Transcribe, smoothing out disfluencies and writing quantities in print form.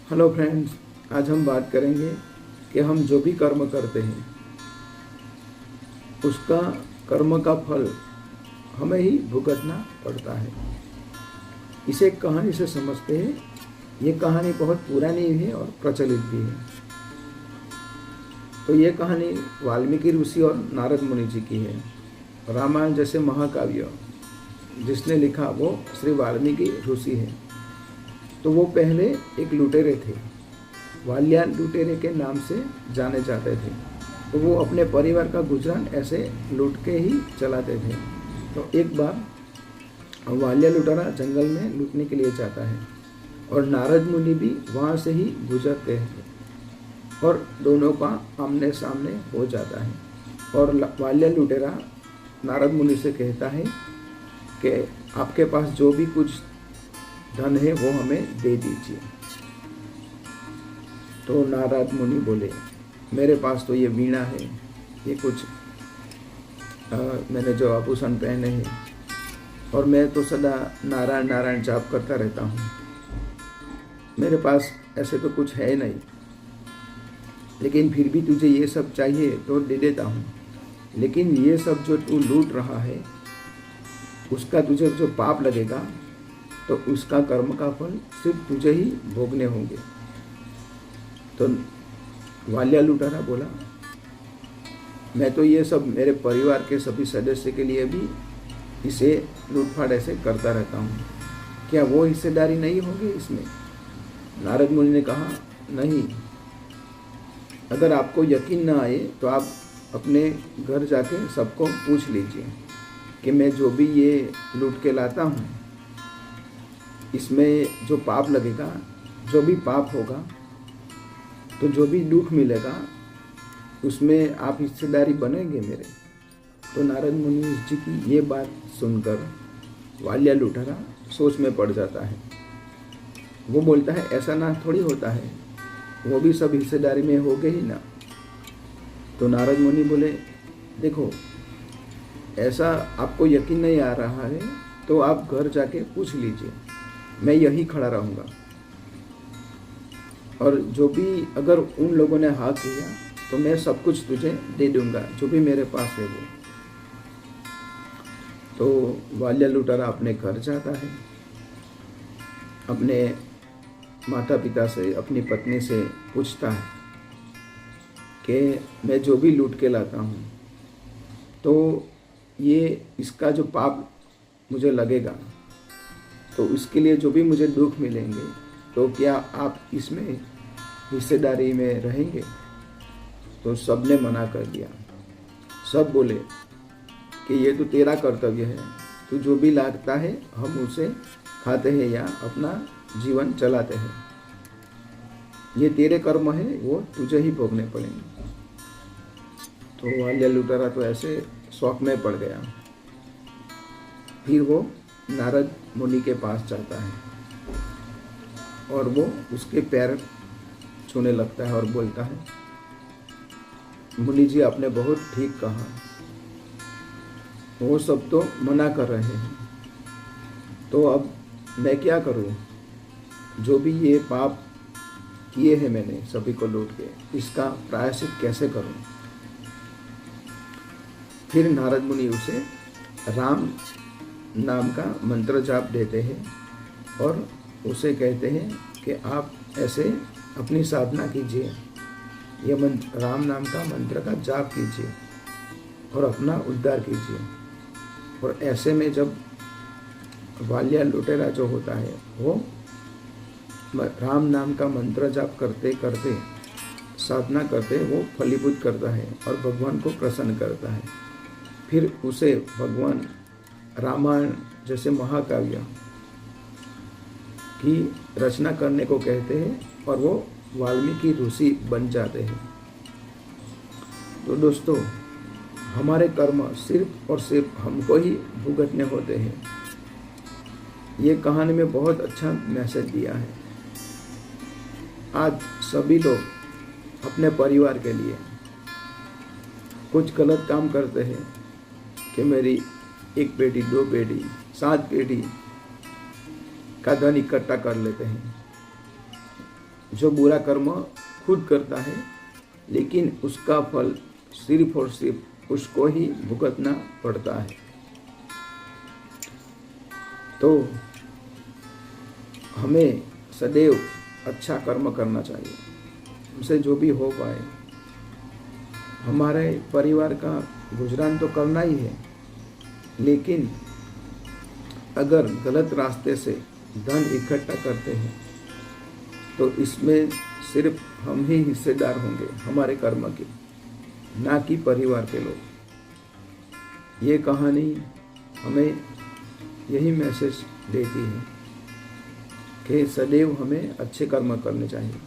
Hello friends, आज हम बात करेंगे कि हम जो भी कर्म करते हैं उसका कर्म का फल हमें ही भुगतना पड़ता है। इसे एक कहानी से समझते हैं। ये कहानी बहुत पुरानी है और प्रचलित भी है। तो ये कहानी वाल्मीकि ऋषि और नारद मुनि जी की है। रामायण जैसे महाकाव्य जिसने लिखा वो श्री वाल्मीकि ऋषि है। तो वो पहले एक लुटेरे थे, वाल्या लुटेरे के नाम से जाने जाते थे। तो वो अपने परिवार का गुजरान ऐसे लूट के ही चलाते थे। तो एक बार वाल्या लुटेरा जंगल में लूटने के लिए जाता है और नारद मुनि भी वहाँ से ही गुजरते हैं और दोनों का आमने सामने हो जाता है। और वाल्या लुटेरा नारद मुनि से कहता है कि आपके पास जो भी कुछ धन है वो हमें दे दीजिए। तो नारद मुनि बोले, मेरे पास तो ये वीणा है, ये कुछ मैंने जो आभूषण पहने हैं और मैं तो सदा नारायण नारायण जाप करता रहता हूँ। मेरे पास ऐसे तो कुछ है नहीं, लेकिन फिर भी तुझे ये सब चाहिए तो दे देता हूँ। लेकिन ये सब जो तू लूट रहा है उसका तुझे जो पाप लगेगा तो उसका कर्म का फल सिर्फ तुझे ही भोगने होंगे। तो वाल्या लुटेरा बोला, मैं तो ये सब मेरे परिवार के सभी सदस्य के लिए भी इसे लूटफाट ऐसे करता रहता हूँ, क्या वो हिस्सेदारी नहीं होगी इसमें? नारद मुनि ने कहा, नहीं, अगर आपको यकीन ना आए तो आप अपने घर जाके सबको पूछ लीजिए कि मैं जो भी ये लूट के लाता हूँ इसमें जो पाप लगेगा, जो भी पाप होगा, तो जो भी दुख मिलेगा उसमें आप हिस्सेदारी बनेंगे मेरे। तो नारद मुनि जी की ये बात सुनकर वाल्या लुटेरा सोच में पड़ जाता है। वो बोलता है, ऐसा ना थोड़ी होता है, वो भी सब हिस्सेदारी में हो गए ही ना। तो नारद मुनि बोले, देखो, ऐसा आपको यकीन नहीं आ रहा है तो आप घर जाके पूछ लीजिए, मैं यही खड़ा रहूँगा और जो भी अगर उन लोगों ने हाँ किया तो मैं सब कुछ तुझे दे दूंगा, जो भी मेरे पास है वो। तो वाल्या लुटेरा अपने घर जाता है, अपने माता पिता से, अपनी पत्नी से पूछता है कि मैं जो भी लूट के लाता हूँ तो ये इसका जो पाप मुझे लगेगा तो उसके लिए जो भी मुझे दुख मिलेंगे तो क्या आप इसमें हिस्सेदारी में रहेंगे? तो सब ने मना कर दिया। सब बोले कि ये तो तेरा कर्तव्य है, तू जो भी लाता है हम उसे खाते हैं या अपना जीवन चलाते हैं, ये तेरे कर्म है, वो तुझे ही भोगने पड़ेंगे। तो वाल्या लुटेरा तो ऐसे शौक में पड़ गया। फिर वो नारद मुनि के पास जाता है और वो उसके पैर छूने लगता है और बोलता है, मुनि जी आपने बहुत ठीक कहा, वो सब तो मना कर रहे हैं, तो अब मैं क्या करूं? जो भी ये पाप किए हैं मैंने सभी को लूट के, इसका प्रायश्चित कैसे करूं? फिर नारद मुनि उसे राम नाम का मंत्र जाप देते हैं और उसे कहते हैं कि आप ऐसे अपनी साधना कीजिए, ये मंत्र, राम नाम का मंत्र का जाप कीजिए और अपना उद्धार कीजिए। और ऐसे में जब वाल्या लुटेरा जो होता है वो राम नाम का मंत्र जाप करते करते साधना करते वो फलीभूत करता है और भगवान को प्रसन्न करता है। फिर उसे भगवान रामायण जैसे महाकाव्य की रचना करने को कहते हैं और वो वाल्मीकि ऋषि बन जाते हैं। तो दोस्तों, हमारे कर्म सिर्फ और सिर्फ हमको ही भुगतने होते हैं। ये कहानी में बहुत अच्छा मैसेज दिया है। आज सभी लोग अपने परिवार के लिए कुछ गलत काम करते हैं कि मेरी एक बेटी, दो बेटी, 7 बेटी का धन इकट्ठा कर लेते हैं। जो बुरा कर्म खुद करता है, लेकिन उसका फल सिर्फ और सिर्फ उसको ही भुगतना पड़ता है। तो हमें सदैव अच्छा कर्म करना चाहिए, हमसे जो भी हो पाए। हमारे परिवार का गुजरान तो करना ही है, लेकिन अगर गलत रास्ते से धन इकट्ठा करते हैं तो इसमें सिर्फ हम ही हिस्सेदार होंगे हमारे कर्म के, ना कि परिवार के लोग। ये कहानी हमें यही मैसेज देती है कि सदैव हमें अच्छे कर्म करने चाहिए।